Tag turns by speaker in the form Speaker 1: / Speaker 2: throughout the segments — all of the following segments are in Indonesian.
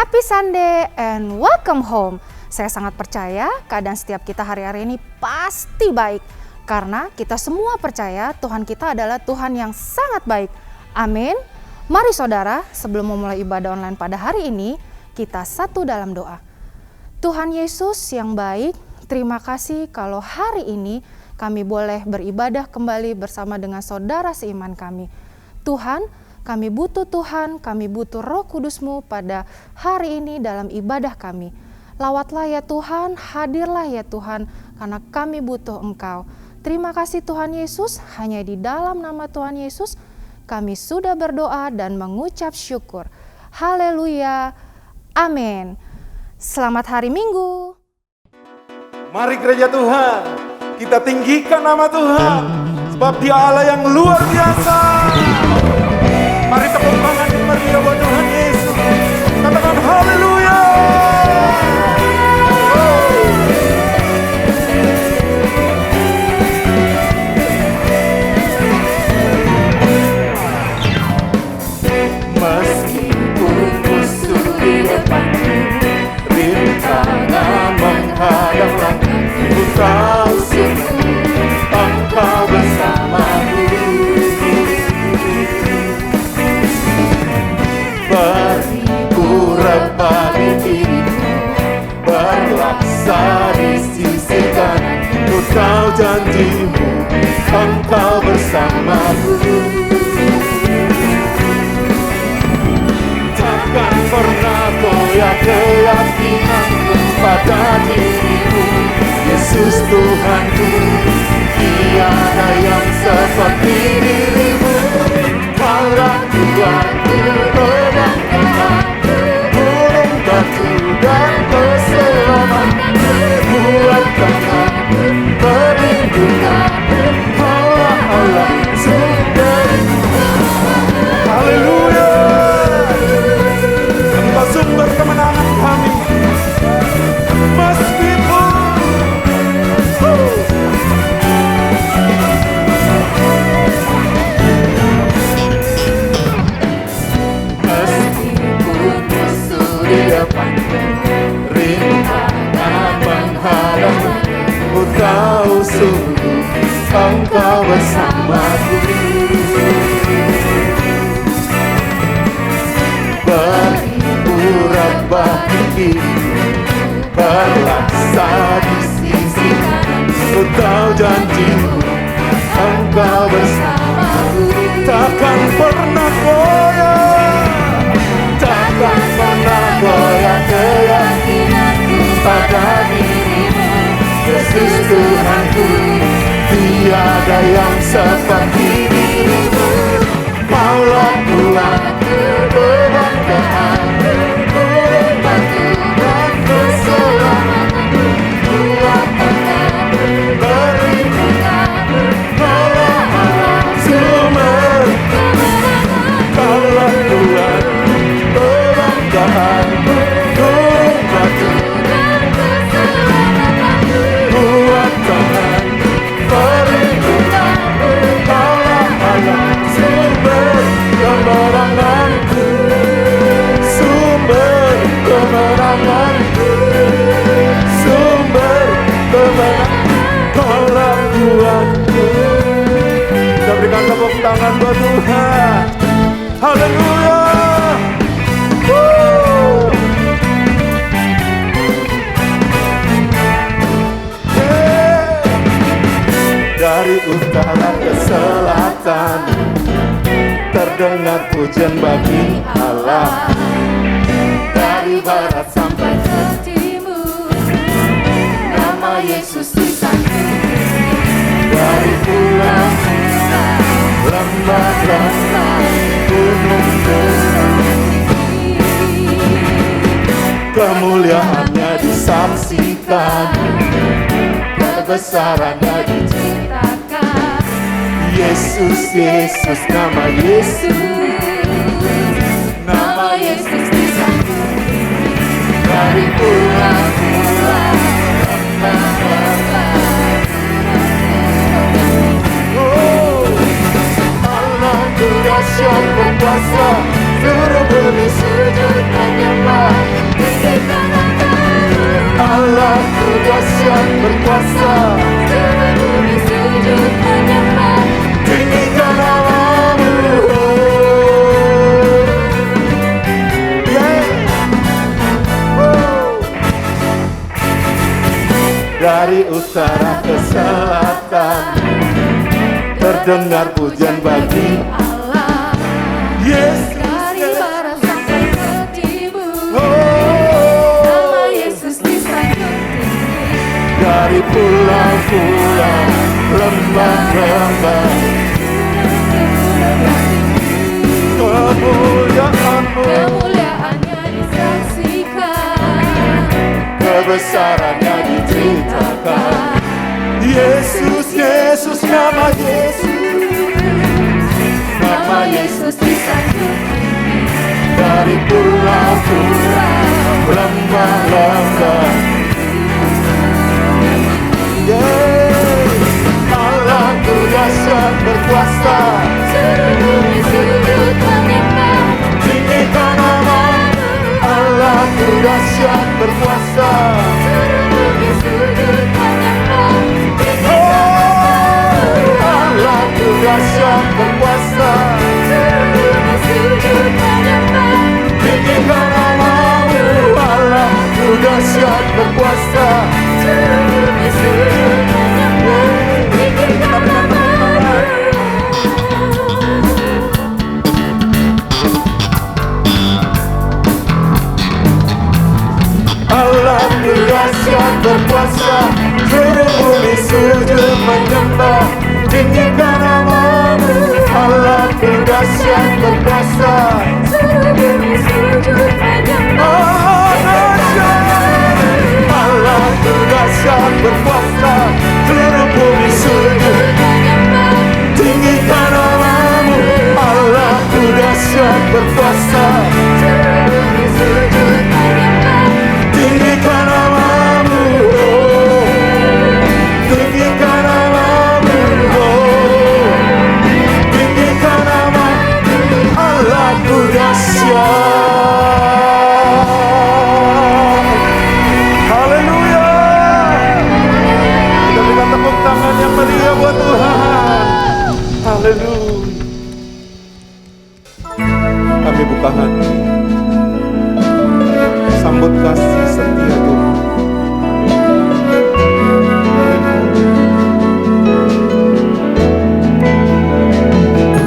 Speaker 1: Happy Sunday and welcome home. Saya sangat percaya keadaan setiap kita hari-hari ini pasti baik. Karena kita semua percaya Tuhan kita adalah Tuhan yang sangat baik. Amin. Mari saudara, sebelum memulai ibadah online pada hari ini, kita satu dalam doa. Tuhan Yesus yang baik, terima kasih kalau hari ini kami boleh beribadah kembali bersama dengan saudara seiman kami. Tuhan, kami butuh Tuhan, kami butuh Roh Kudus-Mu pada hari ini dalam ibadah kami. Lawatlah ya Tuhan, hadirlah ya Tuhan, karena kami butuh Engkau. Terima kasih Tuhan Yesus, hanya di dalam nama Tuhan Yesus kami sudah berdoa dan mengucap syukur. Haleluya, amin. Selamat hari Minggu.
Speaker 2: Mari gereja Tuhan, kita tinggikan nama Tuhan, sebab Dia Allah yang luar biasa. Mari tepuk tangan meriah buat Tuhan Yesus. Katakan haleluya.
Speaker 3: Meskipun musuh di depanku, rintangan menghadang langkahku, ku tahu sungguh Engkau bersamaku. Beribu rebali diriku, berlaksa di sisi kanan, ku tahu janji-Mu Engkau bersamaku. Takkan pernah goyah keyakinanku pada diri-Mu, Yesus Tuhanku. Tiada yang seperti diri-Mu. Kaulah Tuhanku, kebanggaanku, gunung batu dan keselamatanku, buat tanganku, perlindunganku, Allah Allah sumber.
Speaker 2: Haleluya. Engkau sumber kemenangan kami. Meskipun
Speaker 3: musuh di depanku, rintangan menghadang, ku tahu sungguh Engkau bersamaku. Beribu rebah diriku, berlaksa di sisi kanan, ku tahu janji-Mu Engkau bersamaku.
Speaker 2: takkan pernah goyah,
Speaker 3: Takkan pernah goyah keyakinanku pada diri-Mu, Yesus Tuhanku. Tiada yang seperti diri-Mu. Kaulah Tuhanku, kebanggaanku, gunung batu dan keselamatanku, buat tanganku, perlindunganku, Allah Allah sumber kemenangan.
Speaker 2: kaulah Tuhan,
Speaker 3: Kebanggaanku, gunung batu dan keselamatanku, buat tanganku, perlindunganku, Allah Allah sumber kemenanganku, sumber kemenanganku, sumber kemenanganku,
Speaker 2: kaulah Tuhanku. Kita berikan tepuk tangan buat Tuhan. Haleluya.
Speaker 3: Dari utara ke selatan terdengar pujian bagi Allah. Dari barat sampai ke timur, nama Yesus disangkut. Dari pulau-pulau, lembah-lembah, gunung-gunung, kemuliaannya disaksikan, kebesarannya diceritakan. Yesus, Yesus, nama Yesus, nama Yesus disambut. Dari pulau-pulau, lembah-lembah, Allah Tuhan yang berkuasa, seluruh bumi sujud menyembah.
Speaker 2: dahsyat berkuasa.
Speaker 3: Seluruh bumi sujud menyembah.
Speaker 2: Tinggikan namamu. Yeah. Dari utara ke selatan terdengar pujian bagi
Speaker 3: Allah.
Speaker 2: Yesus.
Speaker 3: Dari barat sampai ke timur,
Speaker 2: Oh.
Speaker 3: nama Yesus disanjung tinggi.
Speaker 2: Dari pulau-pulau, lembah-lembah, kemuliaan-Mu,
Speaker 3: Kemuliaannya disaksikan,
Speaker 2: kebesarannya diceritakan. Yesus, Yesus, nama Yesus,
Speaker 3: nama Yesus disanjung tinggi.
Speaker 2: dari pulau-pulau, lembah-lembah. Yeah. Allahku dahsyat berkuasa.
Speaker 3: Seluruh bumi sujud menyembah.
Speaker 2: Tinggikan namamu. Allahku dahsyat berkuasa.
Speaker 3: Seluruh bumi sujud menyembah.
Speaker 2: Oh, Allahku dahsyat berkuasa.
Speaker 3: Seluruh bumi sujud menyembah.
Speaker 2: Tinggikan namamu. Allahku dahsyat berkuasa.
Speaker 3: Seluruh bumi sujud menyembah. Tinggikan namamu.
Speaker 2: Allahku dahsyat berkuasa. Seluruh bumi sujud menyembah. Tinggikan namamu. Allahku dahsyat berkuasa.
Speaker 3: Seluruh bumi sujud menyembah.
Speaker 2: Allahku dahsyat berkuasa. Seluruh bumi sujud.
Speaker 3: Menyembah.
Speaker 2: Tinggikan namamu. Allahku dahsyat berkuasa.
Speaker 3: Seluruh bumi sujud menyembah.
Speaker 2: Tinggikan namamu. Tinggikan namamu. Tinggikan namamu. Allahku dahsyat. Haleluya. Kita berikan tepuk tangan yang meriah buat Tuhan. Haleluya. Kami buka hati, sambut kasih setia Tuhan.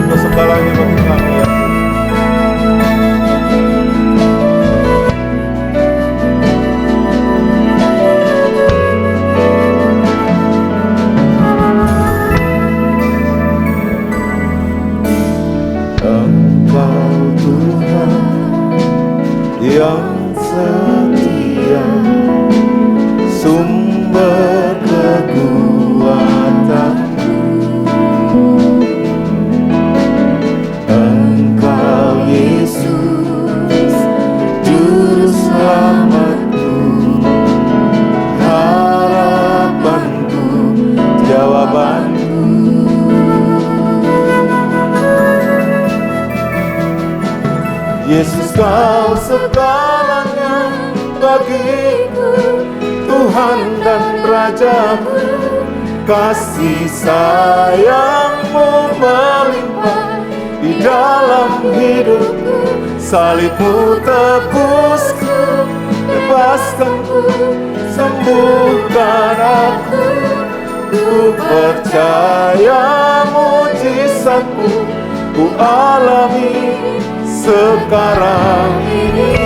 Speaker 2: Untuk segalanya bagi kami ya Tuhan. Engkau Tuhan yang setia, sumber kekuatanku. Engkau Yesus, juru selamatku, harapanku, jawabanku. Yesus, kau segalanya bagiku, Tuhan dan Rajaku. Kasih sayang-Mu melimpah di dalam hidupku. Salib-Mu tebusku, bebaskanku, sembuhkan aku. Ku percaya mujizat-Mu ku alami sekarang ini.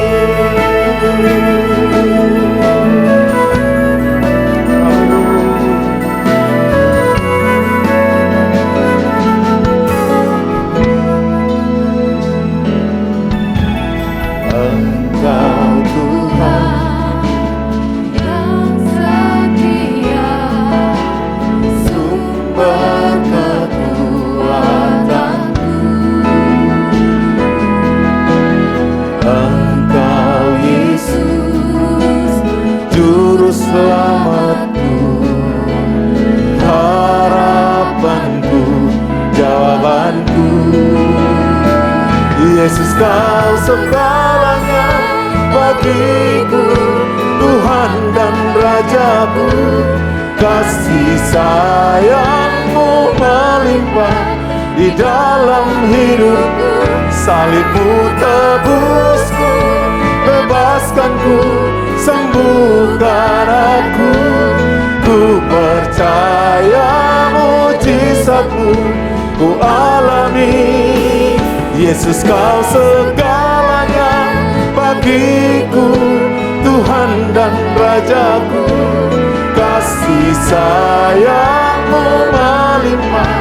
Speaker 2: Engkau Tuhan
Speaker 3: yang setia,
Speaker 2: sumber kekuatanku. Engkau Yesus, juru selamatku, harapanku, jawabanku. Yesus, kau segalanya bagiku, Tuhan Tuhan dan Rajaku. Kasih sayang-Mu melimpah di dalam hidupku. Salib-Mu tebusku, bebaskanku, sembuhkan aku. Ku percaya mujizat-Mu ku alami. Yesus, Kau segalanya bagiku, Tuhan dan Rajaku. Kasih sayang-Mu melimpah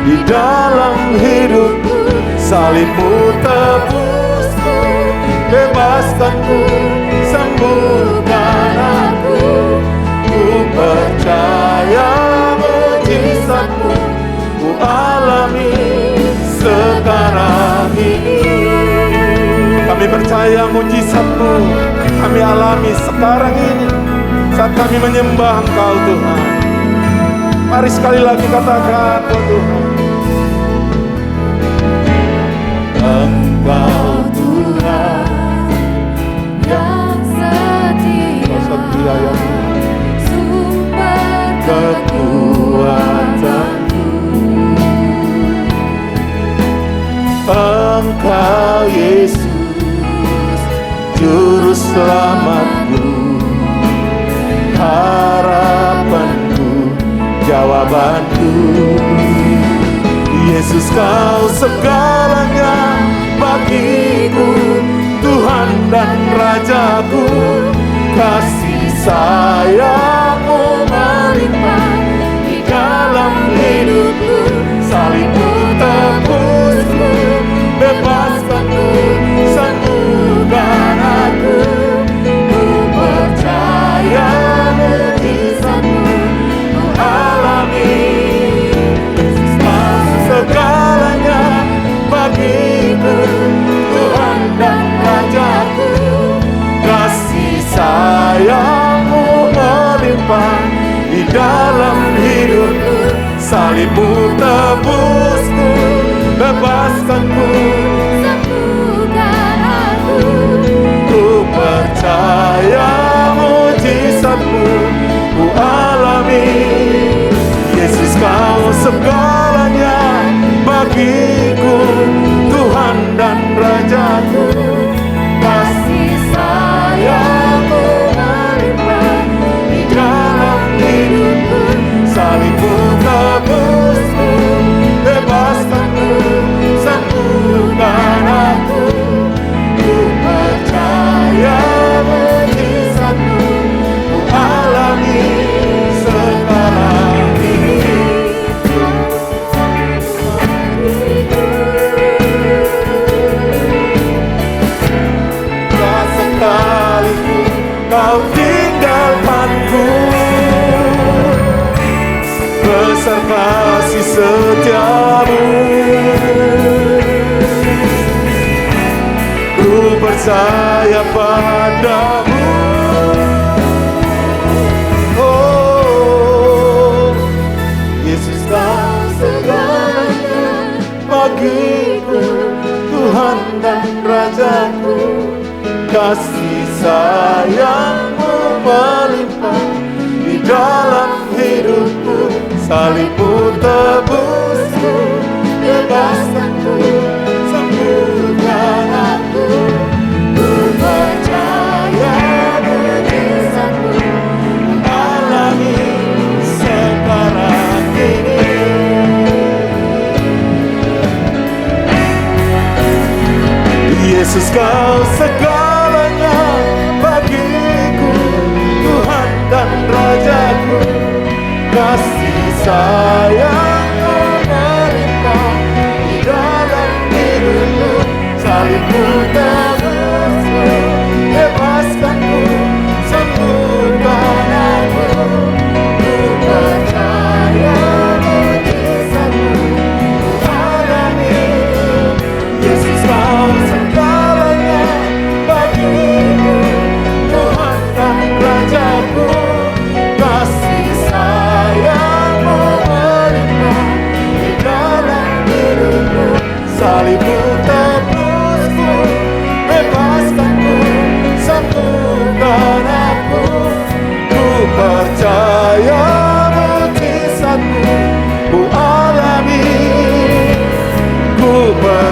Speaker 2: di dalam hidupku. Salib-Mu tebusku, bebaskanku, sembuhkan aku. Ku percaya mujizat-Mu ku alami sekarang ini. Kami percaya mujizat-Mu kami alami sekarang ini saat kami menyembah Engkau, Tuhan. Mari sekali lagi katakan, oh Tuhan, Engkau Tuhan
Speaker 3: yang setia,
Speaker 2: ya Tuhan,
Speaker 3: sumber
Speaker 2: kekuatanku. Engkau Yesus, Juru Selamatku, harapanku, jawabanku. Yesus, Kau segalanya bagiku, Tuhan dan Rajaku. Kasih sayang-Mu melimpah di dalam hidupku. Salib-Mu tebusku, bebaskanku, sembuhkan aku. Ku percaya mujizat-Mu ku alami. Yesus, Kau segalanya bagiku, Tuhan dan Rajaku. Kasih sayang-Mu melimpah di dalam hidupku. Salib-Mu tebusku, bebaskanku,
Speaker 3: sembuhkan aku.
Speaker 2: ku percaya mujizat-Mu ku alami. Yesus, Kau segalanya bagiku, Tuhan dan Rajaku. Kasih sayang-Mu melimpah di dalam hidupku. Salib-Mu tebusku, bebaskanku, sembuhkan aku. Ku percaya mujizat-Mu ku alami sekarang ini. Tak sekalipun Kau tinggalkanku, besar kasih setiamu. Ku percaya padamu. Oh, Yesus, Kau segalanya bagiku, Tuhan dan Rajaku. Kasih sayang-Mu melimpah di dalam hidupku. Salib-Mu tebusku, bebaskanku, sembuhkan aku. Ku percaya mujizat-Mu ku alami sekarang ini. Yesus, Kau segalanya bagiku, Tuhan dan Rajaku. Kasih sayang-Mu melimpah di dalam hidupku. Salib-Mu tebusku, bebaskanku, sembuhkan aku. Ku percaya mujizat-Mu ku alami. Yesus, Kau segalanya bagiku, Tuhan dan Rajaku. Kasih sayang-Mu melimpah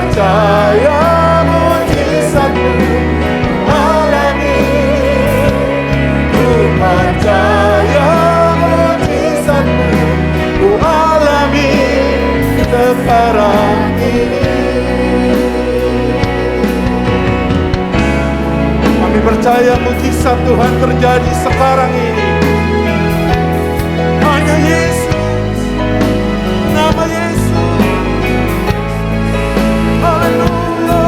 Speaker 2: percaya mujizat-Mu alami. Ku percaya mujizat-Mu ku alami sekarang ini. Kami percaya mujizat Tuhan terjadi sekarang ini. Hanya Yesus, nama Yesus. Haleluya.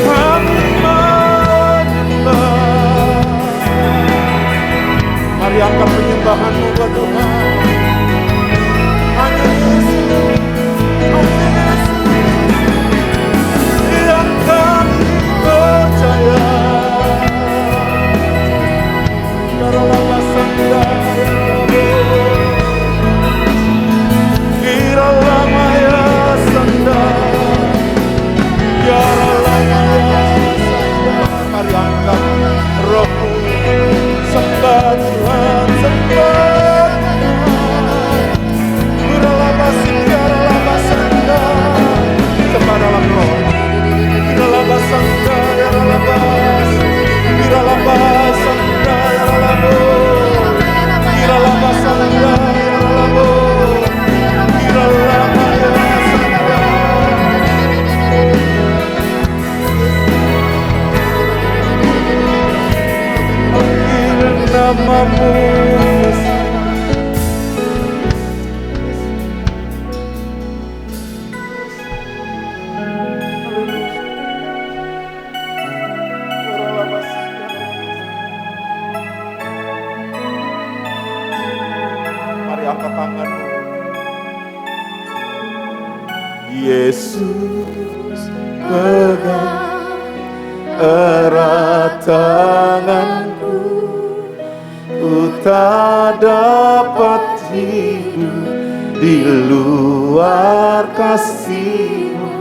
Speaker 2: Kami menyembah. Mari angkat penyembahan-Mu buat Tuhan. Hanya Yesus, hanya Yesus yang kami percaya. Mari angkat roh-Mu, sembah Tuhan, sembah Tuhan. Sembah dalam roh. Namamu. Mari angkat tangan. Yesus pegang erat tanganku, ku tak dapat hidup di luar kasih-Mu.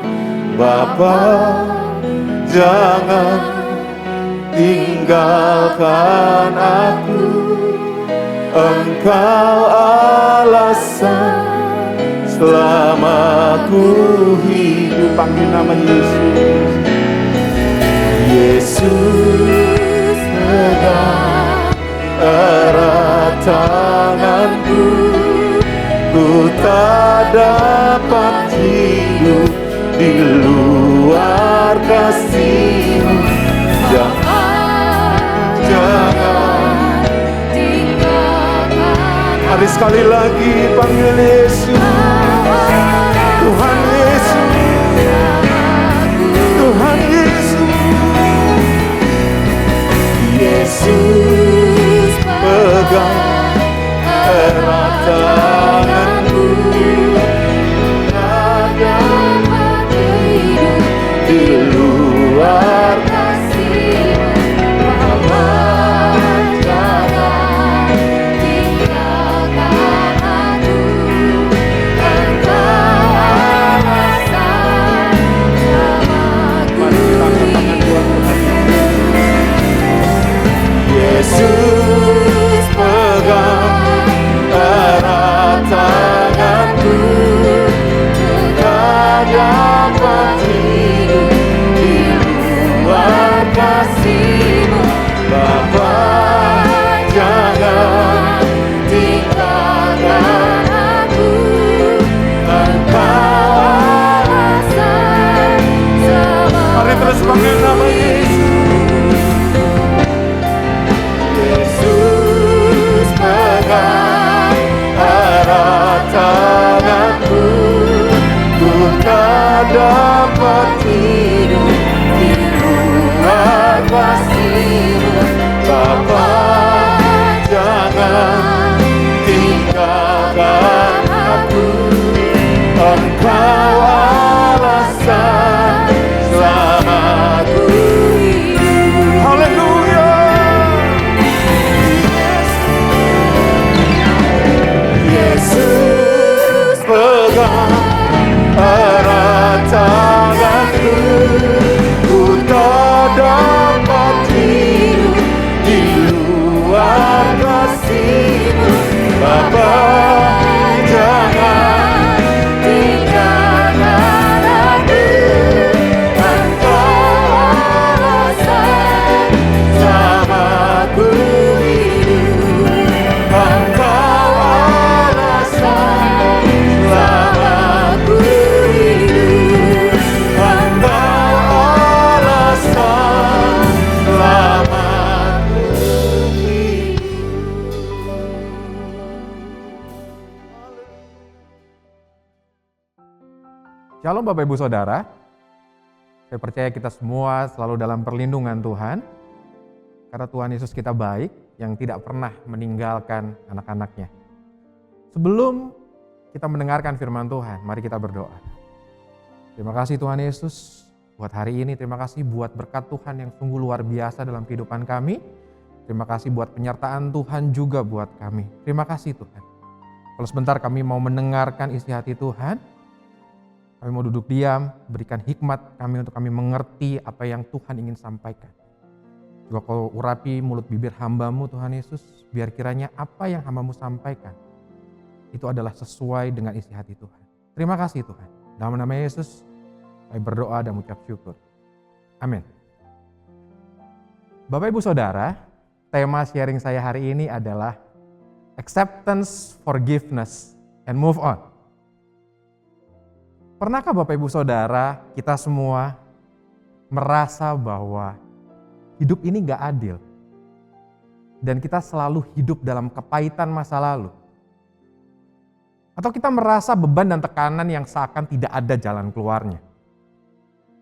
Speaker 2: Bapa, jangan tinggalkan aku, Engkau alasan selama ku hidup. Panggil nama Yesus. Yesus pegang erat tanganku, ku tak dapat hidup di luar kasih-Mu. Jangan tinggalkan. Mari sekali lagi panggil Yesus. Tuhan Yesus, Tuhan Yesus. Yesus pegang erat tanganku, tak dapat hidup di luar kasih-Mu. Bapa, jangan tinggalkan aku, Engkau alasan selama ku hidup. Yesus pegang erat tanganku, tak dapat hidup di luar kasih-Mu. Bapa, jangan tinggalkan aku, Engkau alasan selama. Mari terus panggil nama Yesus. Yesus pegang erat tanganku, ku tak dapat hidup di luar kasih-Mu. Bapa, jangan tinggalkan aku, Engkau alasan selama ku hidup. Haleluya. Yesus pegang erat tanganku, ku tak dapat hidup di luar kasih-Mu. Bapa, jangan tinggalkan
Speaker 4: Shalom Bapak Ibu Saudara. Saya percaya kita semua selalu dalam perlindungan Tuhan. Karena Tuhan Yesus kita baik yang tidak pernah meninggalkan anak-anaknya. Sebelum kita mendengarkan firman Tuhan, mari kita berdoa. Terima kasih Tuhan Yesus buat hari ini. Terima kasih buat berkat Tuhan yang sungguh luar biasa dalam kehidupan kami. Terima kasih buat penyertaan Tuhan juga buat kami. Terima kasih Tuhan. Kalau sebentar kami mau mendengarkan isi hati Tuhan, kami mau duduk diam, berikan hikmat kami untuk kami mengerti apa yang Tuhan ingin sampaikan. Juga kau urapi mulut bibir hamba-Mu Tuhan Yesus, biar kiranya apa yang hamba-Mu sampaikan, itu adalah sesuai dengan isi hati Tuhan. Terima kasih Tuhan. Dalam nama Yesus, kami berdoa dan mengucap syukur. Amin. Bapak Ibu Saudara, tema sharing saya hari ini adalah acceptance, forgiveness, and move on. Pernahkah Bapak Ibu Saudara, kita semua merasa bahwa hidup ini gak adil? Dan kita selalu hidup dalam kepahitan masa lalu? Atau kita merasa beban dan tekanan yang seakan tidak ada jalan keluarnya?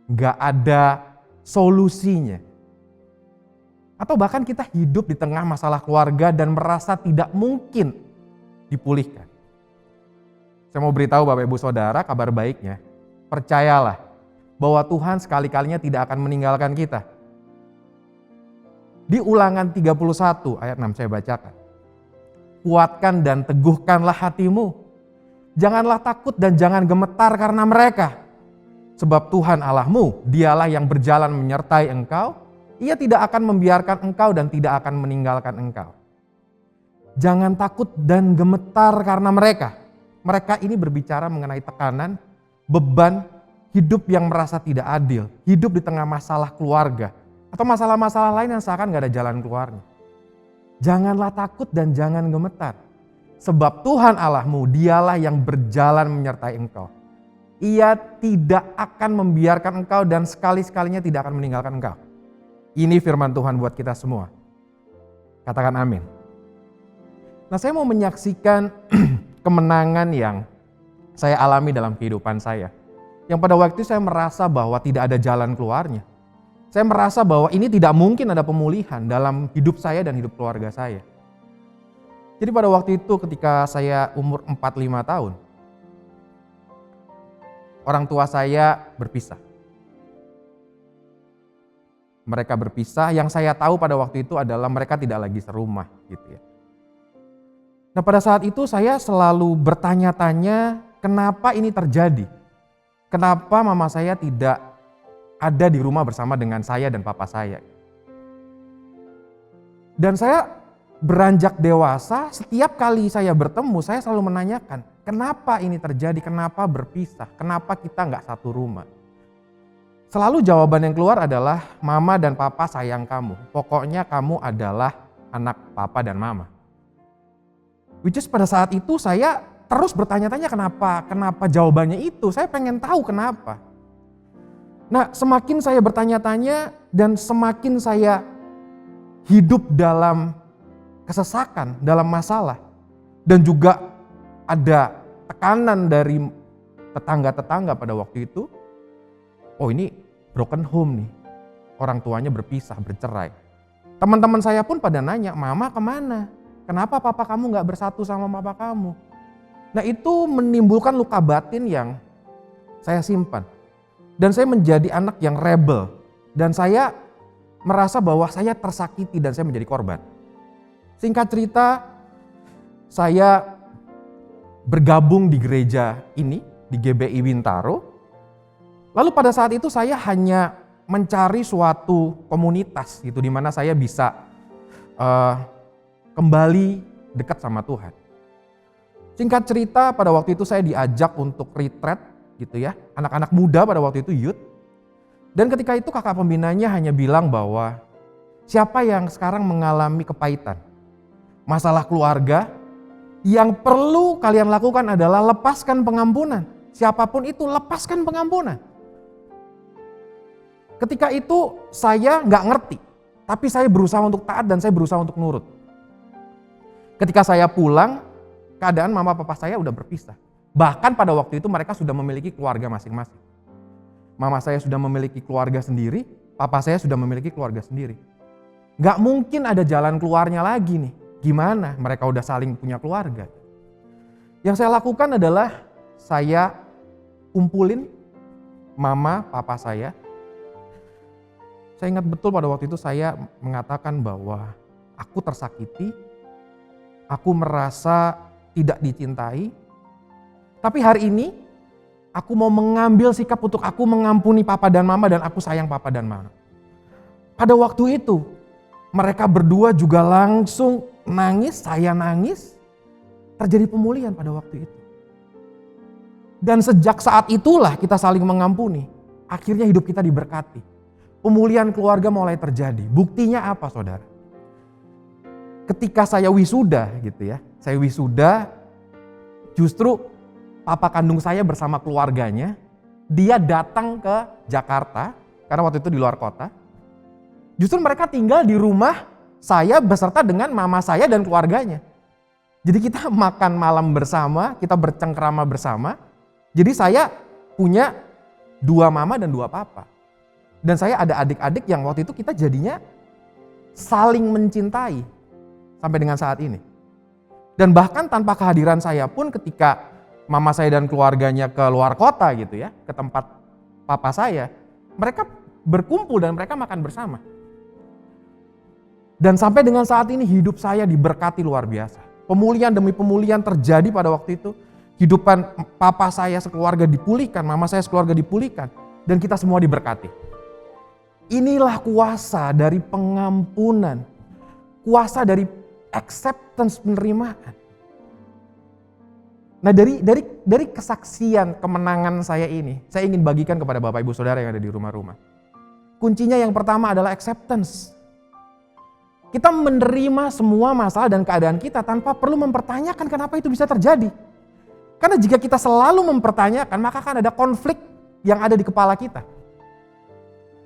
Speaker 4: Gak ada solusinya? Atau bahkan kita hidup di tengah masalah keluarga dan merasa tidak mungkin dipulihkan? Saya mau beritahu Bapak Ibu Saudara, kabar baiknya, percayalah bahwa Tuhan sekali-kalinya tidak akan meninggalkan kita. Di Ulangan 31 ayat 6 saya bacakan. Kuatkan dan teguhkanlah hatimu. Janganlah takut dan jangan gemetar karena mereka. Sebab Tuhan Allahmu, dialah yang berjalan menyertai engkau. Ia tidak akan membiarkan engkau dan tidak akan meninggalkan engkau. Jangan takut dan gemetar karena mereka. Mereka ini berbicara mengenai tekanan, beban, hidup yang merasa tidak adil, hidup di tengah masalah keluarga, atau masalah-masalah lain yang seakan gak ada jalan keluarnya. Janganlah takut dan jangan gemetar, sebab Tuhan Allahmu dialah yang berjalan menyertai engkau. Ia tidak akan membiarkan engkau dan sekali-sekalinya tidak akan meninggalkan engkau. Ini firman Tuhan buat kita semua. Katakan amin. Nah, saya mau menyaksikan kemenangan yang saya alami dalam kehidupan saya. Yang pada waktu itu saya merasa bahwa tidak ada jalan keluarnya. Saya merasa bahwa ini tidak mungkin ada pemulihan dalam hidup saya dan hidup keluarga saya. Jadi pada waktu itu ketika saya umur 45 tahun, orang tua saya berpisah. Mereka berpisah, yang saya tahu pada waktu itu adalah mereka tidak lagi serumah gitu ya. Nah pada saat itu saya selalu bertanya-tanya kenapa ini terjadi. Kenapa mama saya tidak ada di rumah bersama dengan saya dan papa saya. Dan saya beranjak dewasa, setiap kali saya bertemu saya selalu menanyakan kenapa ini terjadi, kenapa berpisah, kenapa kita nggak satu rumah. Selalu jawaban yang keluar adalah mama dan papa sayang kamu. Pokoknya kamu adalah anak papa dan mama. Which is pada saat itu saya terus bertanya-tanya kenapa jawabannya itu. Saya pengen tahu kenapa. Nah semakin saya bertanya-tanya dan semakin saya hidup dalam kesesakan, dalam masalah. Dan juga ada tekanan dari tetangga-tetangga pada waktu itu. Oh ini broken home nih, orang tuanya berpisah, bercerai. Teman-teman saya pun pada nanya, mama kemana? Kenapa papa kamu gak bersatu sama papa kamu? Nah itu menimbulkan luka batin yang saya simpan. Dan saya menjadi anak yang rebel. Dan saya merasa bahwa saya tersakiti dan saya menjadi korban. Singkat cerita, saya bergabung di gereja ini, di GBI Bintaro. Lalu pada saat itu saya hanya mencari suatu komunitas gitu, di mana saya bisa kembali dekat sama Tuhan. Singkat cerita pada waktu itu saya diajak untuk retreat gitu ya, anak-anak muda pada waktu itu youth. Dan ketika itu kakak pembinanya hanya bilang bahwa siapa yang sekarang mengalami kepahitan, masalah keluarga, yang perlu kalian lakukan adalah lepaskan pengampunan. Siapapun itu lepaskan pengampunan. Ketika itu saya nggak ngerti, tapi saya berusaha untuk taat dan saya berusaha untuk nurut. Ketika saya pulang, keadaan mama papa saya udah berpisah. Bahkan pada waktu itu mereka sudah memiliki keluarga masing-masing. Mama saya sudah memiliki keluarga sendiri, papa saya sudah memiliki keluarga sendiri. Gak mungkin ada jalan keluarnya lagi nih. Gimana? Mereka udah saling punya keluarga. Yang saya lakukan adalah saya kumpulin mama, papa saya. Saya ingat betul pada waktu itu saya mengatakan bahwa aku tersakiti, aku merasa tidak dicintai. Tapi hari ini aku mau mengambil sikap untuk aku mengampuni papa dan mama dan aku sayang papa dan mama. Pada waktu itu mereka berdua juga langsung nangis, saya nangis. Terjadi pemulihan pada waktu itu. Dan sejak saat itulah kita saling mengampuni. Akhirnya hidup kita diberkati. Pemulihan keluarga mulai terjadi. Buktinya apa saudara? Ketika saya wisuda gitu ya. Saya wisuda justru papa kandung saya bersama keluarganya. Dia datang ke Jakarta. Karena waktu itu di luar kota. Justru mereka tinggal di rumah saya beserta dengan mama saya dan keluarganya. Jadi kita makan malam bersama, kita bercengkrama bersama. Jadi saya punya 2 mama dan 2 papa. Dan saya ada adik-adik yang waktu itu kita jadinya saling mencintai sampai dengan saat ini. Dan bahkan tanpa kehadiran saya pun ketika mama saya dan keluarganya ke luar kota gitu ya, ke tempat papa saya, mereka berkumpul dan mereka makan bersama. Dan sampai dengan saat ini hidup saya diberkati luar biasa. Pemulihan demi pemulihan terjadi pada waktu itu. Kehidupan papa saya sekeluarga dipulihkan, mama saya sekeluarga dipulihkan. Dan kita semua diberkati. Inilah kuasa dari pengampunan. Kuasa dari acceptance, penerimaan. Nah dari kesaksian kemenangan saya ini, saya ingin bagikan kepada Bapak Ibu Saudara yang ada di rumah-rumah. Kuncinya yang pertama adalah acceptance. Kita menerima semua masalah dan keadaan kita tanpa perlu mempertanyakan kenapa itu bisa terjadi. Karena jika kita selalu mempertanyakan, maka akan ada konflik yang ada di kepala kita.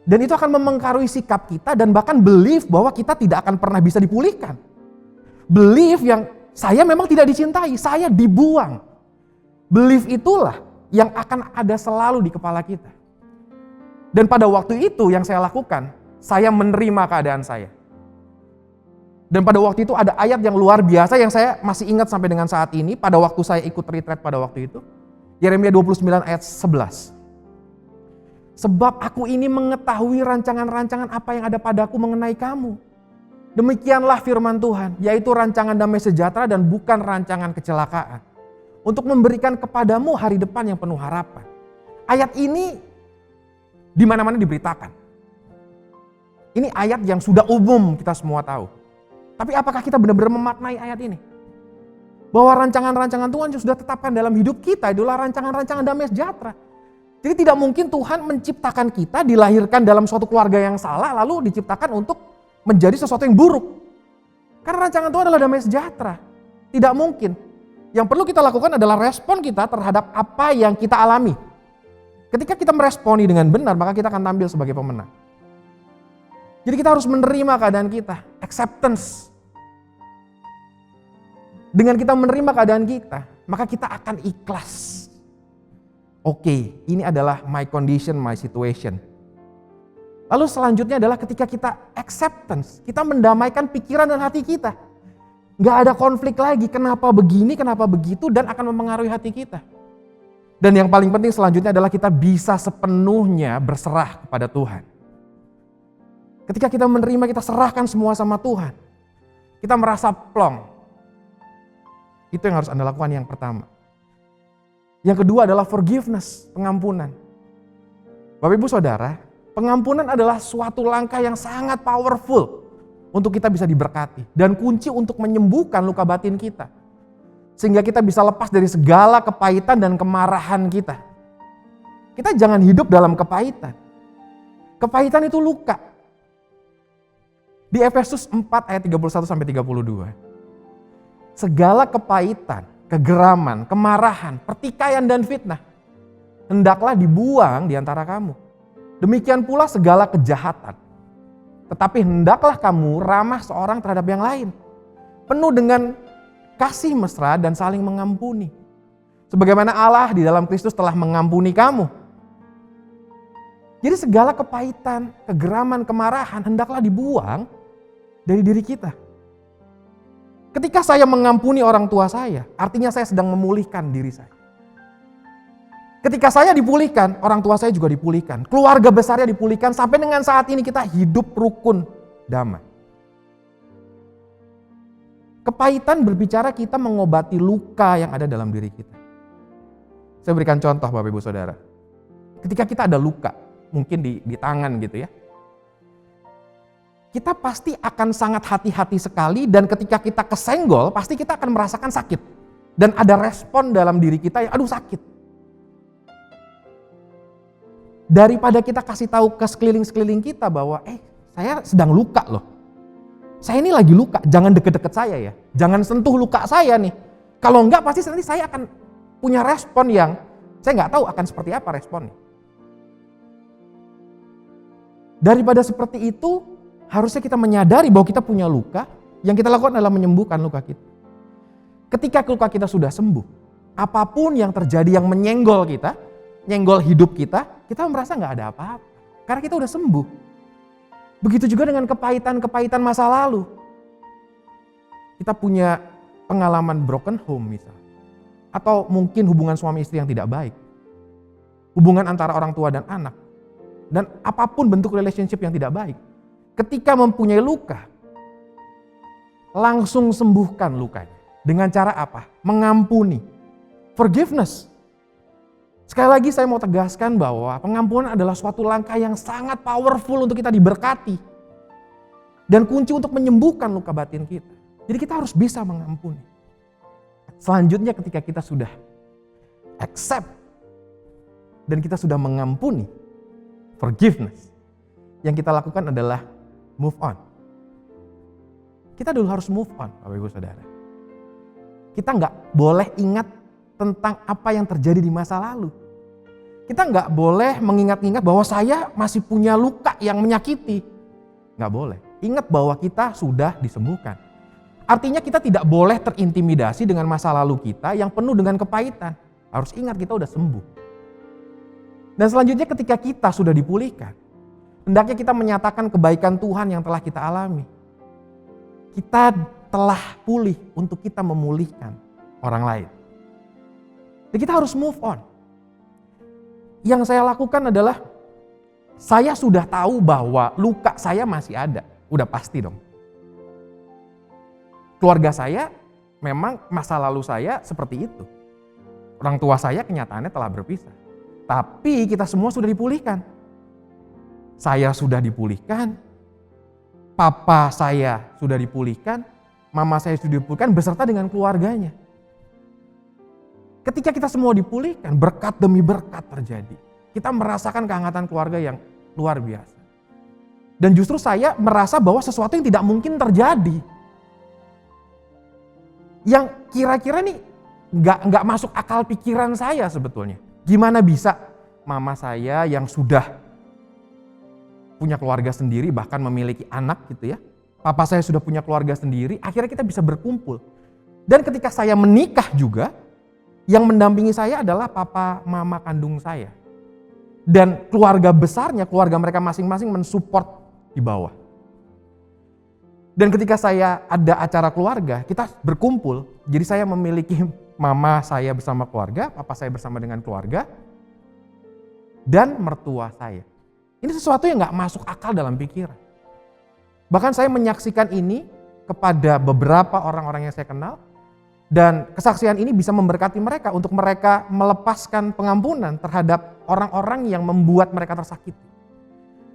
Speaker 4: Dan itu akan memengkarui sikap kita dan bahkan belief bahwa kita tidak akan pernah bisa dipulihkan. Belief yang saya memang tidak dicintai, saya dibuang. Belief itulah yang akan ada selalu di kepala kita. Dan pada waktu itu yang saya lakukan, saya menerima keadaan saya. Dan pada waktu itu ada ayat yang luar biasa yang saya masih ingat sampai dengan saat ini. Pada waktu saya ikut retreat pada waktu itu. Yeremia 29 ayat 11. Sebab aku ini mengetahui rancangan-rancangan apa yang ada padaku mengenai kamu. Demikianlah firman Tuhan, yaitu rancangan damai sejahtera dan bukan rancangan kecelakaan. Untuk memberikan kepadamu hari depan yang penuh harapan. Ayat ini di mana-mana diberitakan. Ini ayat yang sudah umum kita semua tahu. Tapi apakah kita benar-benar memaknai ayat ini? Bahwa rancangan-rancangan Tuhan yang sudah tetapkan dalam hidup kita adalah rancangan-rancangan damai sejahtera. Jadi tidak mungkin Tuhan menciptakan kita, dilahirkan dalam suatu keluarga yang salah, lalu diciptakan untuk menjadi sesuatu yang buruk. Karena rancangan Tuhan adalah damai sejahtera. Tidak mungkin. Yang perlu kita lakukan adalah respon kita terhadap apa yang kita alami. Ketika kita meresponi dengan benar, maka kita akan tampil sebagai pemenang. Jadi kita harus menerima keadaan kita, acceptance. Dengan kita menerima keadaan kita, maka kita akan ikhlas. Oke, ini adalah my condition, my situation. Lalu selanjutnya adalah ketika kita acceptance, kita mendamaikan pikiran dan hati kita. Gak ada konflik lagi, kenapa begini, kenapa begitu, dan akan mempengaruhi hati kita. Dan yang paling penting selanjutnya adalah kita bisa sepenuhnya berserah kepada Tuhan. Ketika kita menerima, kita serahkan semua sama Tuhan. Kita merasa plong. Itu yang harus Anda lakukan yang pertama. Yang kedua adalah forgiveness, pengampunan. Bapak Ibu Saudara, pengampunan adalah suatu langkah yang sangat powerful untuk kita bisa diberkati. Dan kunci untuk menyembuhkan luka batin kita. Sehingga kita bisa lepas dari segala kepahitan dan kemarahan kita. Kita jangan hidup dalam kepahitan. Kepahitan itu luka. Di Efesus 4 ayat 31 sampai 32. Segala kepahitan, kegeraman, kemarahan, pertikaian dan fitnah hendaklah dibuang di antara kamu. Demikian pula segala kejahatan. Tetapi hendaklah kamu ramah seorang terhadap yang lain. Penuh dengan kasih mesra dan saling mengampuni. Sebagaimana Allah di dalam Kristus telah mengampuni kamu. Jadi segala kepahitan, kegeraman, kemarahan hendaklah dibuang dari diri kita. Ketika saya mengampuni orang tua saya, artinya saya sedang memulihkan diri saya. Ketika saya dipulihkan, orang tua saya juga dipulihkan. Keluarga besarnya dipulihkan, sampai dengan saat ini kita hidup rukun damai. Kepahitan berbicara kita mengobati luka yang ada dalam diri kita. Saya berikan contoh Bapak Ibu Saudara. Ketika kita ada luka, mungkin di tangan gitu ya. Kita pasti akan sangat hati-hati sekali, dan ketika kita kesenggol, pasti kita akan merasakan sakit. Dan ada respon dalam diri kita yang aduh sakit. Daripada kita kasih tahu ke sekeliling kita bahwa saya sedang luka loh. Saya ini lagi luka, jangan deket-deket saya ya. Jangan sentuh luka saya nih. Kalau enggak pasti nanti saya akan punya respon yang saya nggak tahu akan seperti apa responnya. Daripada seperti itu, harusnya kita menyadari bahwa kita punya luka, yang kita lakukan adalah menyembuhkan luka kita. Ketika luka kita sudah sembuh, apapun yang terjadi yang menyenggol kita, nyenggol hidup kita merasa nggak ada apa-apa. Karena kita udah sembuh. Begitu juga dengan kepahitan masa lalu. Kita punya pengalaman broken home misalnya. Atau mungkin hubungan suami istri yang tidak baik. Hubungan antara orang tua dan anak. Dan apapun bentuk relationship yang tidak baik. Ketika mempunyai luka, langsung sembuhkan lukanya. Dengan cara apa? Mengampuni. Forgiveness. Sekali lagi saya mau tegaskan bahwa pengampunan adalah suatu langkah yang sangat powerful untuk kita diberkati. Dan kunci untuk menyembuhkan luka batin kita. Jadi kita harus bisa mengampuni. Selanjutnya ketika kita sudah accept dan kita sudah mengampuni, forgiveness, yang kita lakukan adalah move on. Kita dulu harus move on, Bapak Ibu Saudara. Kita nggak boleh ingat tentang apa yang terjadi di masa lalu. Kita nggak boleh mengingat-ingat bahwa saya masih punya luka yang menyakiti. Nggak boleh. Ingat bahwa kita sudah disembuhkan. Artinya kita tidak boleh terintimidasi dengan masa lalu kita yang penuh dengan kepahitan. Harus ingat kita udah sembuh. Dan selanjutnya ketika kita sudah dipulihkan, hendaknya kita menyatakan kebaikan Tuhan yang telah kita alami. Kita telah pulih untuk kita memulihkan orang lain. Jadi kita harus move on. Yang saya lakukan adalah saya sudah tahu bahwa luka saya masih ada. Udah pasti dong. Keluarga saya memang masa lalu saya seperti itu. Orang tua saya kenyataannya telah berpisah. Tapi kita semua sudah dipulihkan. Saya sudah dipulihkan. Papa saya sudah dipulihkan. Mama saya sudah dipulihkan beserta dengan keluarganya. Ketika kita semua dipulihkan, berkat demi berkat terjadi. Kita merasakan kehangatan keluarga yang luar biasa. Dan justru saya merasa bahwa sesuatu yang tidak mungkin terjadi. Yang kira-kira nih nggak masuk akal pikiran saya sebetulnya. Gimana bisa mama saya yang sudah punya keluarga sendiri, bahkan memiliki anak gitu ya. Papa saya sudah punya keluarga sendiri, akhirnya kita bisa berkumpul. Dan ketika saya menikah juga, yang mendampingi saya adalah papa mama kandung saya. Dan keluarga besarnya, keluarga mereka masing-masing mensupport di bawah. Dan ketika saya ada acara keluarga, kita berkumpul. Jadi saya memiliki mama saya bersama keluarga, papa saya bersama dengan keluarga, dan mertua saya. Ini sesuatu yang gak masuk akal dalam pikiran. Bahkan saya menyaksikan ini kepada beberapa orang-orang yang saya kenal, dan kesaksian ini bisa memberkati mereka untuk mereka melepaskan pengampunan terhadap orang-orang yang membuat mereka tersakiti.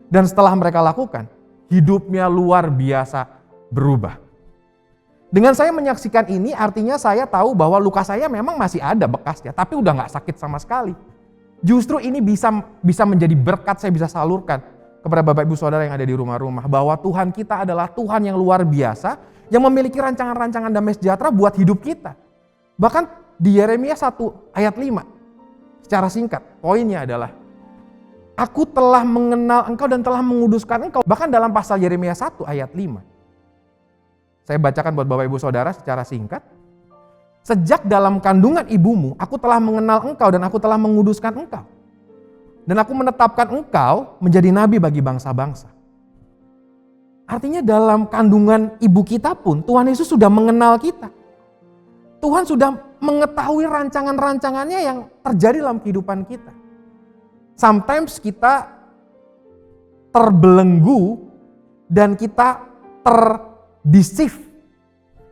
Speaker 4: Dan setelah mereka lakukan, hidupnya luar biasa berubah. Dengan saya menyaksikan ini artinya saya tahu bahwa luka saya memang masih ada bekasnya, tapi udah gak sakit sama sekali. Justru ini bisa menjadi berkat saya bisa salurkan kepada Bapak Ibu Saudara yang ada di rumah-rumah, bahwa Tuhan kita adalah Tuhan yang luar biasa, yang memiliki rancangan-rancangan damai sejahtera buat hidup kita. Bahkan di Yeremia 1 ayat 5, secara singkat, poinnya adalah, aku telah mengenal engkau dan telah menguduskan engkau. Bahkan dalam pasal Yeremia 1 ayat 5. Saya bacakan buat Bapak Ibu Saudara secara singkat. Sejak dalam kandungan ibumu, aku telah mengenal engkau dan aku telah menguduskan engkau. Dan aku menetapkan engkau menjadi nabi bagi bangsa-bangsa. Artinya dalam kandungan ibu kita pun Tuhan Yesus sudah mengenal kita. Tuhan sudah mengetahui rancangan-rancangannya yang terjadi dalam kehidupan kita. Sometimes kita terbelenggu dan kita terdeceive.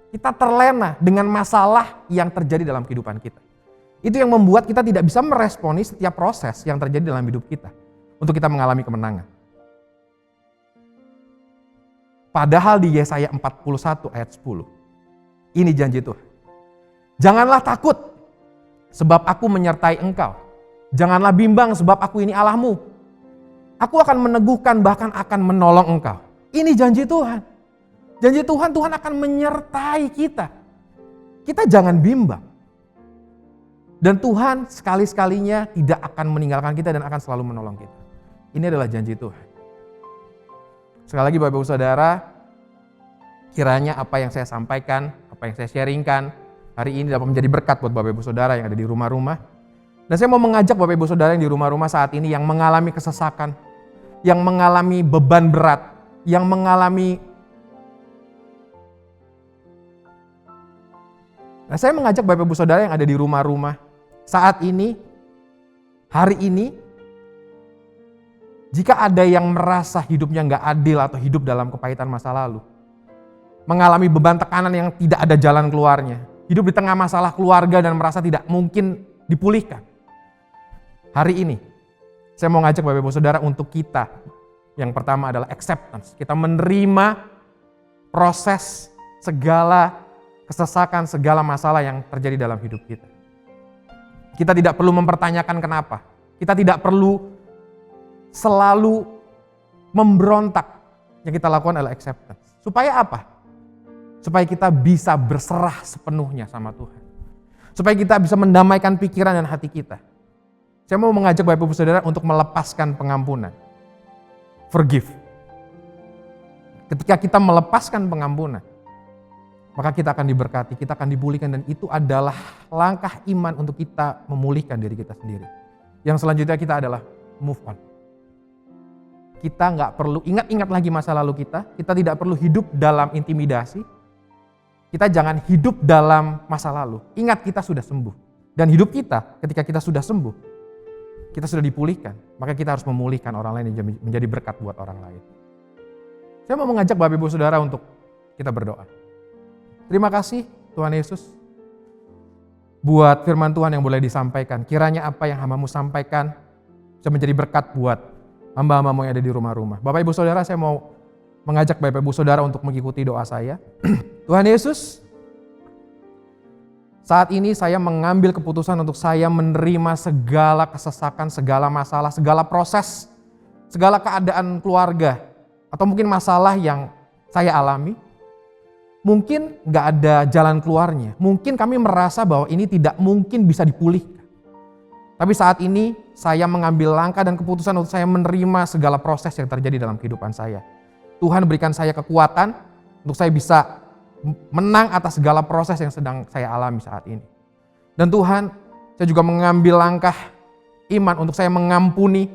Speaker 4: Kita terlena dengan masalah yang terjadi dalam kehidupan kita. Itu yang membuat kita tidak bisa meresponi setiap proses yang terjadi dalam hidup kita untuk kita mengalami kemenangan. Padahal di Yesaya 41 ayat 10, ini janji Tuhan. Janganlah takut sebab aku menyertai engkau. Janganlah bimbang sebab aku ini Allahmu. Aku akan meneguhkan bahkan akan menolong engkau. Ini janji Tuhan. Janji Tuhan, Tuhan akan menyertai kita. Kita jangan bimbang. Dan Tuhan sekali-sekalinya tidak akan meninggalkan kita dan akan selalu menolong kita. Ini adalah janji Tuhan. Sekali lagi Bapak Ibu Saudara, kiranya apa yang saya sampaikan, apa yang saya sharingkan hari ini dapat menjadi berkat buat Bapak Ibu Saudara yang ada di rumah-rumah. Dan saya mau mengajak Bapak Ibu Saudara yang di rumah-rumah saat ini yang mengalami kesesakan, yang mengalami beban berat, yang mengalami... Nah, saya mengajak Bapak Ibu Saudara yang ada di rumah-rumah saat ini, hari ini, jika ada yang merasa hidupnya nggak adil atau hidup dalam kepahitan masa lalu, mengalami beban tekanan yang tidak ada jalan keluarnya, hidup di tengah masalah keluarga dan merasa tidak mungkin dipulihkan. Hari ini, saya mau ngajak Bapak Ibu Saudara untuk kita, yang pertama adalah acceptance. Kita menerima proses segala kesesakan, segala masalah yang terjadi dalam hidup kita. Kita tidak perlu mempertanyakan kenapa. Kita tidak perlu selalu memberontak. Yang kita lakukan adalah acceptance. Supaya apa? Supaya kita bisa berserah sepenuhnya sama Tuhan. Supaya kita bisa mendamaikan pikiran dan hati kita. Saya mau mengajak Bapak Ibu Saudara untuk melepaskan pengampunan. Forgive. Ketika kita melepaskan pengampunan, maka kita akan diberkati, kita akan dipulihkan, dan itu adalah langkah iman untuk kita memulihkan diri kita sendiri. Yang selanjutnya kita adalah move on. Kita nggak perlu ingat-ingat lagi masa lalu kita tidak perlu hidup dalam intimidasi, kita jangan hidup dalam masa lalu. Ingat kita sudah sembuh, dan hidup kita ketika kita sudah sembuh, kita sudah dipulihkan, maka kita harus memulihkan orang lain yang menjadi berkat buat orang lain. Saya mau mengajak Bapak Ibu Saudara untuk kita berdoa. Terima kasih Tuhan Yesus buat firman Tuhan yang boleh disampaikan. Kiranya apa yang hamba-Mu sampaikan bisa menjadi berkat buat hamba-hamba-Mu yang ada di rumah-rumah. Bapak Ibu Saudara, saya mau mengajak Bapak Ibu Saudara untuk mengikuti doa saya. Tuhan Yesus, saat ini saya mengambil keputusan untuk saya menerima segala kesesakan, segala masalah, segala proses, segala keadaan keluarga, atau mungkin masalah yang saya alami. Mungkin gak ada jalan keluarnya. Mungkin kami merasa bahwa ini tidak mungkin bisa dipulihkan. Tapi saat ini saya mengambil langkah dan keputusan untuk saya menerima segala proses yang terjadi dalam kehidupan saya. Tuhan berikan saya kekuatan untuk saya bisa menang atas segala proses yang sedang saya alami saat ini. Dan Tuhan, saya juga mengambil langkah iman untuk saya mengampuni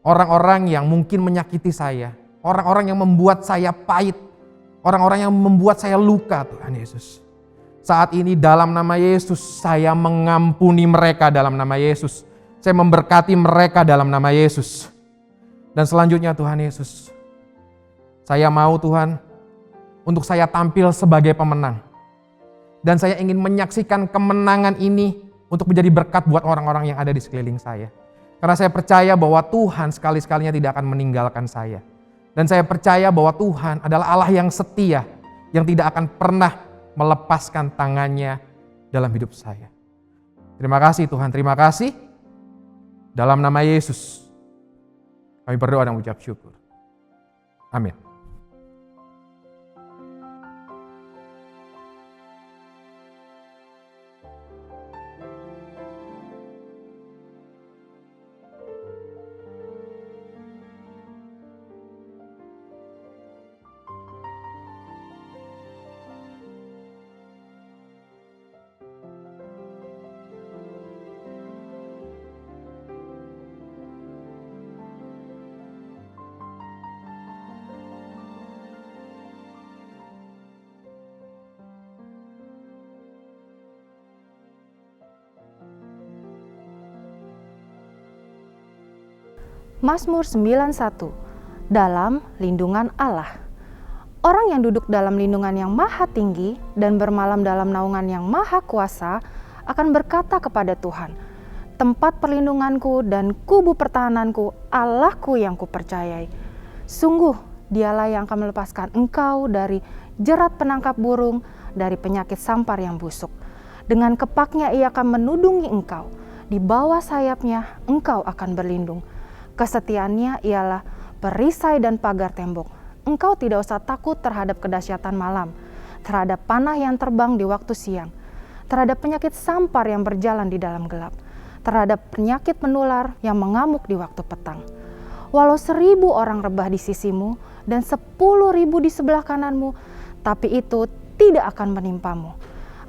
Speaker 4: orang-orang yang mungkin menyakiti saya. Orang-orang yang membuat saya pahit. Orang-orang yang membuat saya luka, Tuhan Yesus. Saat ini dalam nama Yesus, saya mengampuni mereka dalam nama Yesus. Saya memberkati mereka dalam nama Yesus. Dan selanjutnya Tuhan Yesus, saya mau Tuhan, untuk saya tampil sebagai pemenang. Dan saya ingin menyaksikan kemenangan ini untuk menjadi berkat buat orang-orang yang ada di sekeliling saya. Karena saya percaya bahwa Tuhan sekali-sekalinya tidak akan meninggalkan saya. Dan saya percaya bahwa Tuhan adalah Allah yang setia, yang tidak akan pernah melepaskan tangannya dalam hidup saya. Terima kasih Tuhan, terima kasih. Dalam nama Yesus, kami berdoa dan mengucap syukur. Amin.
Speaker 1: Mazmur 91, dalam lindungan Allah. Orang yang duduk dalam lindungan yang maha tinggi dan bermalam dalam naungan yang maha kuasa akan berkata kepada Tuhan, tempat perlindunganku dan kubu pertahananku, Allahku yang kupercayai. Sungguh dialah yang akan melepaskan engkau dari jerat penangkap burung, dari penyakit sampar yang busuk. Dengan kepaknya ia akan menudungi engkau, di bawah sayapnya engkau akan berlindung. Kesetiaannya ialah perisai dan pagar tembok. Engkau tidak usah takut terhadap kedahsyatan malam, terhadap panah yang terbang di waktu siang, terhadap penyakit sampar yang berjalan di dalam gelap, terhadap penyakit menular yang mengamuk di waktu petang. Walau 1.000 orang rebah di sisimu dan 10.000 di sebelah kananmu, tapi itu tidak akan menimpamu.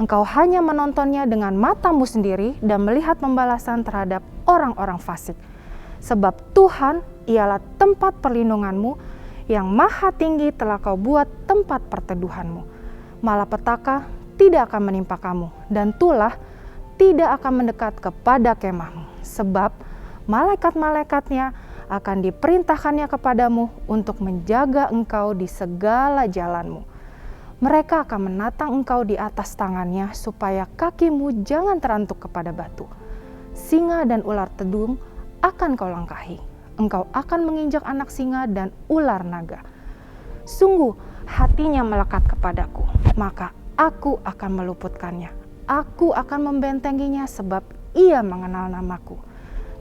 Speaker 1: Engkau hanya menontonnya dengan matamu sendiri dan melihat pembalasan terhadap orang-orang fasik. Sebab Tuhan ialah tempat perlindunganmu, yang maha tinggi telah kau buat tempat perteduhanmu. Malapetaka tidak akan menimpa kamu, dan tulah tidak akan mendekat kepada kemahmu. Sebab malaikat-malaikatnya akan diperintahkannya kepadamu untuk menjaga engkau di segala jalanmu. Mereka akan menatang engkau di atas tangannya, supaya kakimu jangan terantuk kepada batu. Singa dan ular tedung akan kau langkahi. Engkau akan menginjak anak singa dan ular naga. Sungguh hatinya melekat kepadaku, maka aku akan meluputkannya. Aku akan membentenginya sebab ia mengenal namaku.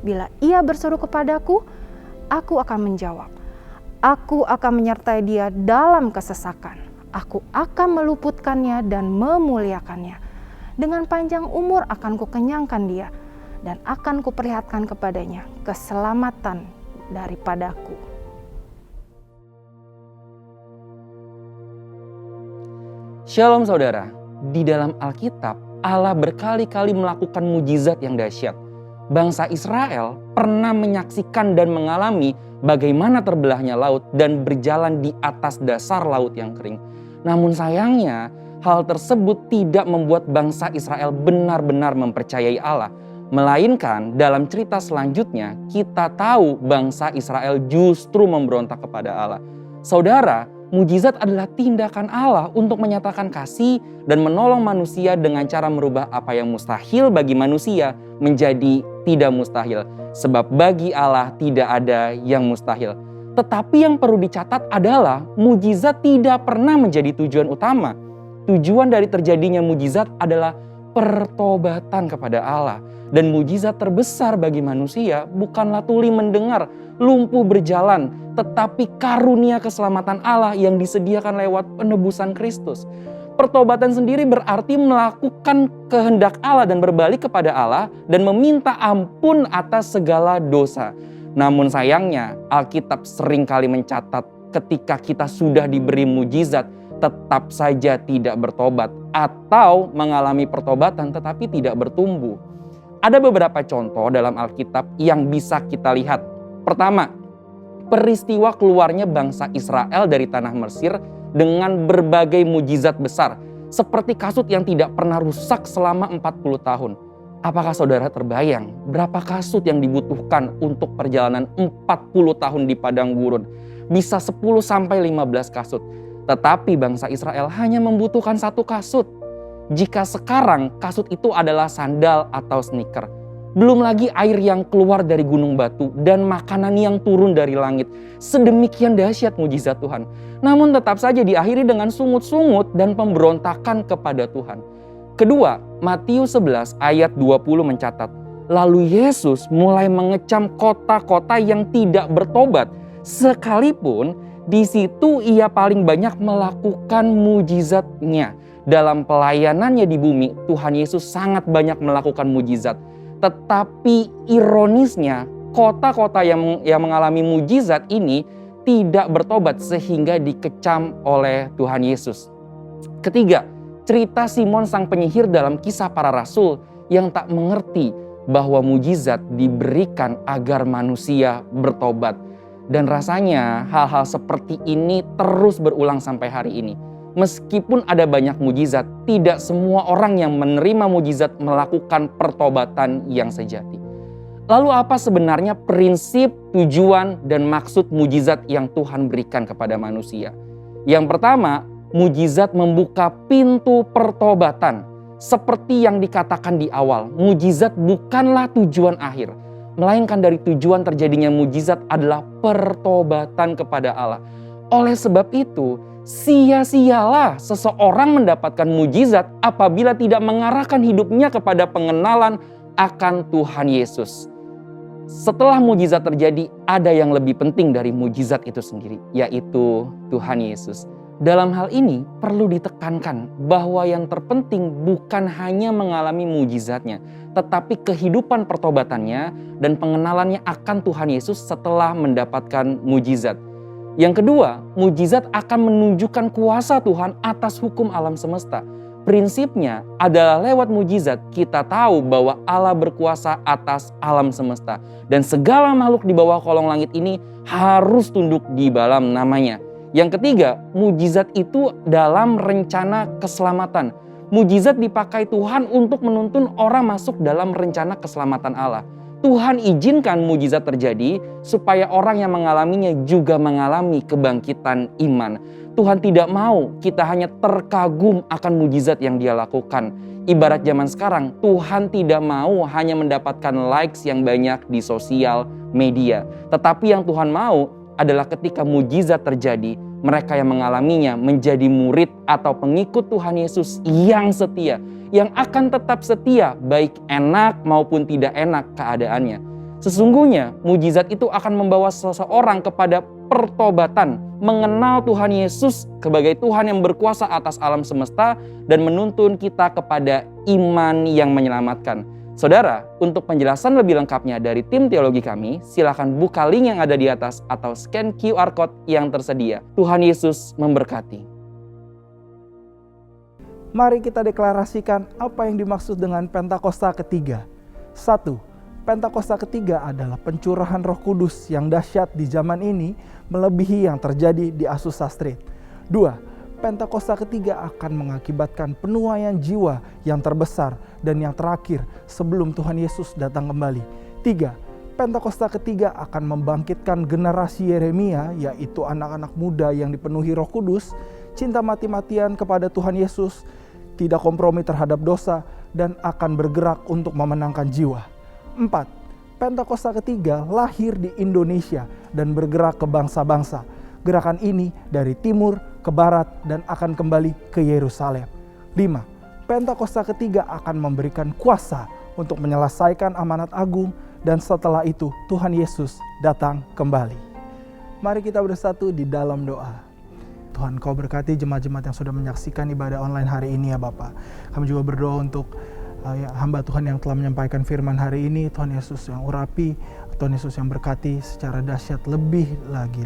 Speaker 1: Bila ia berseru kepadaku, aku akan menjawab. Aku akan menyertai dia dalam kesesakan. Aku akan meluputkannya dan memuliakannya. Dengan panjang umur akan kukenyangkan dia, dan akan kuperlihatkan kepadanya keselamatan daripadaku.
Speaker 5: Shalom saudara, di dalam Alkitab Allah berkali-kali melakukan mujizat yang dahsyat. Bangsa Israel pernah menyaksikan dan mengalami bagaimana terbelahnya laut dan berjalan di atas dasar laut yang kering. Namun sayangnya, hal tersebut tidak membuat bangsa Israel benar-benar mempercayai Allah. Melainkan dalam cerita selanjutnya, kita tahu bangsa Israel justru memberontak kepada Allah. Saudara, mujizat adalah tindakan Allah untuk menyatakan kasih dan menolong manusia dengan cara merubah apa yang mustahil bagi manusia menjadi tidak mustahil. Sebab bagi Allah tidak ada yang mustahil. Tetapi yang perlu dicatat adalah mujizat tidak pernah menjadi tujuan utama. Tujuan dari terjadinya mujizat adalah pertobatan kepada Allah. Dan mujizat terbesar bagi manusia bukanlah tuli mendengar, lumpuh berjalan, tetapi karunia keselamatan Allah yang disediakan lewat penebusan Kristus. Pertobatan sendiri berarti melakukan kehendak Allah dan berbalik kepada Allah dan meminta ampun atas segala dosa. Namun sayangnya Alkitab seringkali mencatat ketika kita sudah diberi mujizat tetap saja tidak bertobat atau mengalami pertobatan tetapi tidak bertumbuh. Ada beberapa contoh dalam Alkitab yang bisa kita lihat. Pertama, peristiwa keluarnya bangsa Israel dari tanah Mesir dengan berbagai mujizat besar, seperti kasut yang tidak pernah rusak selama 40 tahun. Apakah saudara terbayang berapa kasut yang dibutuhkan untuk perjalanan 40 tahun di padang gurun? Bisa 10-15 kasut. Tetapi bangsa Israel hanya membutuhkan 1 kasut. Jika sekarang kasut itu adalah sandal atau sneaker. Belum lagi air yang keluar dari gunung batu dan makanan yang turun dari langit. Sedemikian dahsyat mujizat Tuhan. Namun tetap saja diakhiri dengan sungut-sungut dan pemberontakan kepada Tuhan. Kedua, Matius 11 ayat 20 mencatat, lalu Yesus mulai mengecam kota-kota yang tidak bertobat, sekalipun di situ ia paling banyak melakukan mujizatnya. Dalam pelayanannya di bumi, Tuhan Yesus sangat banyak melakukan mujizat. Tetapi ironisnya, kota-kota yang mengalami mujizat ini tidak bertobat sehingga dikecam oleh Tuhan Yesus. Ketiga, cerita Simon sang penyihir dalam Kisah Para Rasul yang tak mengerti bahwa mujizat diberikan agar manusia bertobat. Dan rasanya hal-hal seperti ini terus berulang sampai hari ini. Meskipun ada banyak mujizat, tidak semua orang yang menerima mujizat melakukan pertobatan yang sejati. Lalu apa sebenarnya prinsip, tujuan, dan maksud mujizat yang Tuhan berikan kepada manusia? Yang pertama, mujizat membuka pintu pertobatan. Seperti yang dikatakan di awal, mujizat bukanlah tujuan akhir. Melainkan dari tujuan terjadinya mujizat adalah pertobatan kepada Allah. Oleh sebab itu, sia-sialah seseorang mendapatkan mujizat apabila tidak mengarahkan hidupnya kepada pengenalan akan Tuhan Yesus. Setelah mujizat terjadi, ada yang lebih penting dari mujizat itu sendiri, yaitu Tuhan Yesus. Dalam hal ini perlu ditekankan bahwa yang terpenting bukan hanya mengalami mujizatnya, tetapi kehidupan pertobatannya dan pengenalannya akan Tuhan Yesus setelah mendapatkan mujizat. Yang kedua, mujizat akan menunjukkan kuasa Tuhan atas hukum alam semesta. Prinsipnya adalah lewat mujizat kita tahu bahwa Allah berkuasa atas alam semesta. Dan segala makhluk di bawah kolong langit ini harus tunduk di dalam namanya. Yang ketiga, mujizat itu dalam rencana keselamatan. Mujizat dipakai Tuhan untuk menuntun orang masuk dalam rencana keselamatan Allah. Tuhan izinkan mujizat terjadi supaya orang yang mengalaminya juga mengalami kebangkitan iman. Tuhan tidak mau kita hanya terkagum akan mujizat yang Dia lakukan. Ibarat zaman sekarang, Tuhan tidak mau hanya mendapatkan likes yang banyak di sosial media. Tetapi yang Tuhan mau adalah ketika mujizat terjadi, mereka yang mengalaminya menjadi murid atau pengikut Tuhan Yesus yang setia, yang akan tetap setia baik enak maupun tidak enak keadaannya. Sesungguhnya mujizat itu akan membawa seseorang kepada pertobatan, mengenal Tuhan Yesus sebagai Tuhan yang berkuasa atas alam semesta dan menuntun kita kepada iman yang menyelamatkan. Saudara, untuk penjelasan lebih lengkapnya dari tim teologi kami, silakan buka link yang ada di atas atau scan QR Code yang tersedia. Tuhan Yesus memberkati.
Speaker 6: Mari kita deklarasikan apa yang dimaksud dengan Pentakosta ketiga. 1. Pentakosta ketiga adalah pencurahan Roh Kudus yang dahsyat di zaman ini melebihi yang terjadi di Azusa Street. 2. Pentakosta ketiga akan mengakibatkan penuaian jiwa yang terbesar dan yang terakhir sebelum Tuhan Yesus datang kembali. 3. Pentakosta ketiga akan membangkitkan generasi Yeremia, yaitu anak-anak muda yang dipenuhi Roh Kudus, cinta mati-matian kepada Tuhan Yesus, tidak kompromi terhadap dosa, dan akan bergerak untuk memenangkan jiwa. 4. Pentakosta ketiga lahir di Indonesia dan bergerak ke bangsa-bangsa. Gerakan ini dari timur ke barat dan akan kembali ke Yerusalem. 5. Pentakosta ketiga akan memberikan kuasa untuk menyelesaikan amanat agung dan setelah itu Tuhan Yesus datang kembali. Mari kita bersatu di dalam doa. Tuhan, Kau berkati jemaat-jemaat yang sudah menyaksikan ibadah online hari ini ya Bapa. Kami juga berdoa untuk hamba Tuhan yang telah menyampaikan firman hari ini. Tuhan Yesus yang urapi, Tuhan Yesus yang berkati secara dahsyat lebih lagi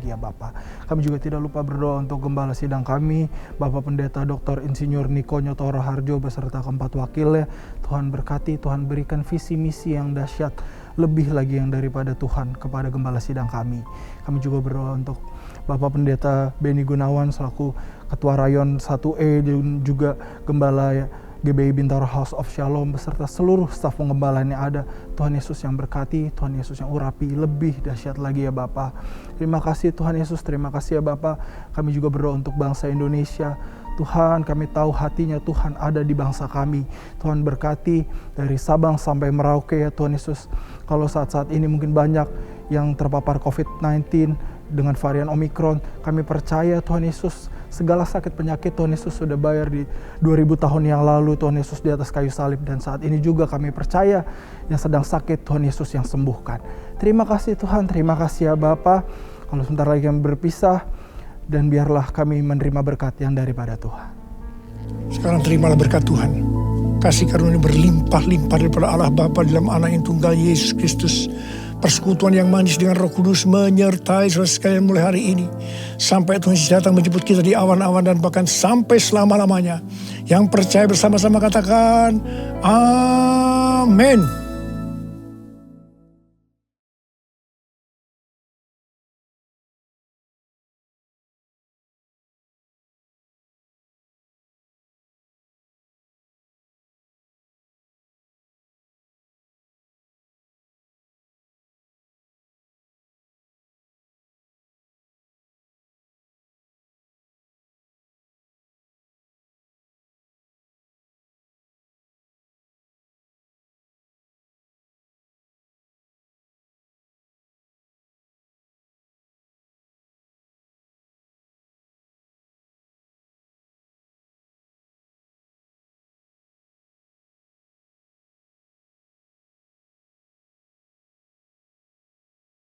Speaker 6: ya Bapa. Kami juga tidak lupa berdoa untuk gembala sidang kami, Bapak Pendeta Dr. Insinyur Niko Nyotoro Harjo beserta keempat wakilnya. Tuhan berkati, Tuhan berikan visi misi yang dahsyat lebih lagi yang daripada Tuhan kepada gembala sidang kami. Kami juga berdoa untuk Bapak Pendeta Beni Gunawan selaku Ketua Rayon 1E dan juga Gembala GBI Bintaro House of Shalom beserta seluruh staf pengembalaan yang ada. Tuhan Yesus yang berkati, Tuhan Yesus yang urapi lebih dahsyat lagi ya Bapa. Terima kasih Tuhan Yesus, terima kasih ya Bapa. Kami juga berdoa untuk bangsa Indonesia. Tuhan, kami tahu hatinya Tuhan ada di bangsa kami. Tuhan berkati dari Sabang sampai Merauke ya Tuhan Yesus. Kalau saat-saat ini mungkin banyak yang terpapar COVID-19 dengan varian Omikron, kami percaya Tuhan Yesus segala sakit penyakit Tuhan Yesus sudah bayar di 2000 tahun yang lalu Tuhan Yesus di atas kayu salib, dan saat ini juga kami percaya yang sedang sakit Tuhan Yesus yang sembuhkan. Terima kasih Tuhan, terima kasih ya Bapa. Kalau sebentar lagi kami berpisah, dan biarlah kami menerima berkat yang daripada Tuhan.
Speaker 7: Sekarang terimalah berkat Tuhan. Kasih karunia berlimpah-limpah daripada Allah Bapa dalam Anak yang tunggal Yesus Kristus. Persekutuan yang manis dengan Roh Kudus menyertai saudara sekalian mulai hari ini. Sampai Tuhan Yesus datang menjemput kita di awan-awan dan bahkan sampai selama-lamanya. Yang percaya bersama-sama katakan, Amin.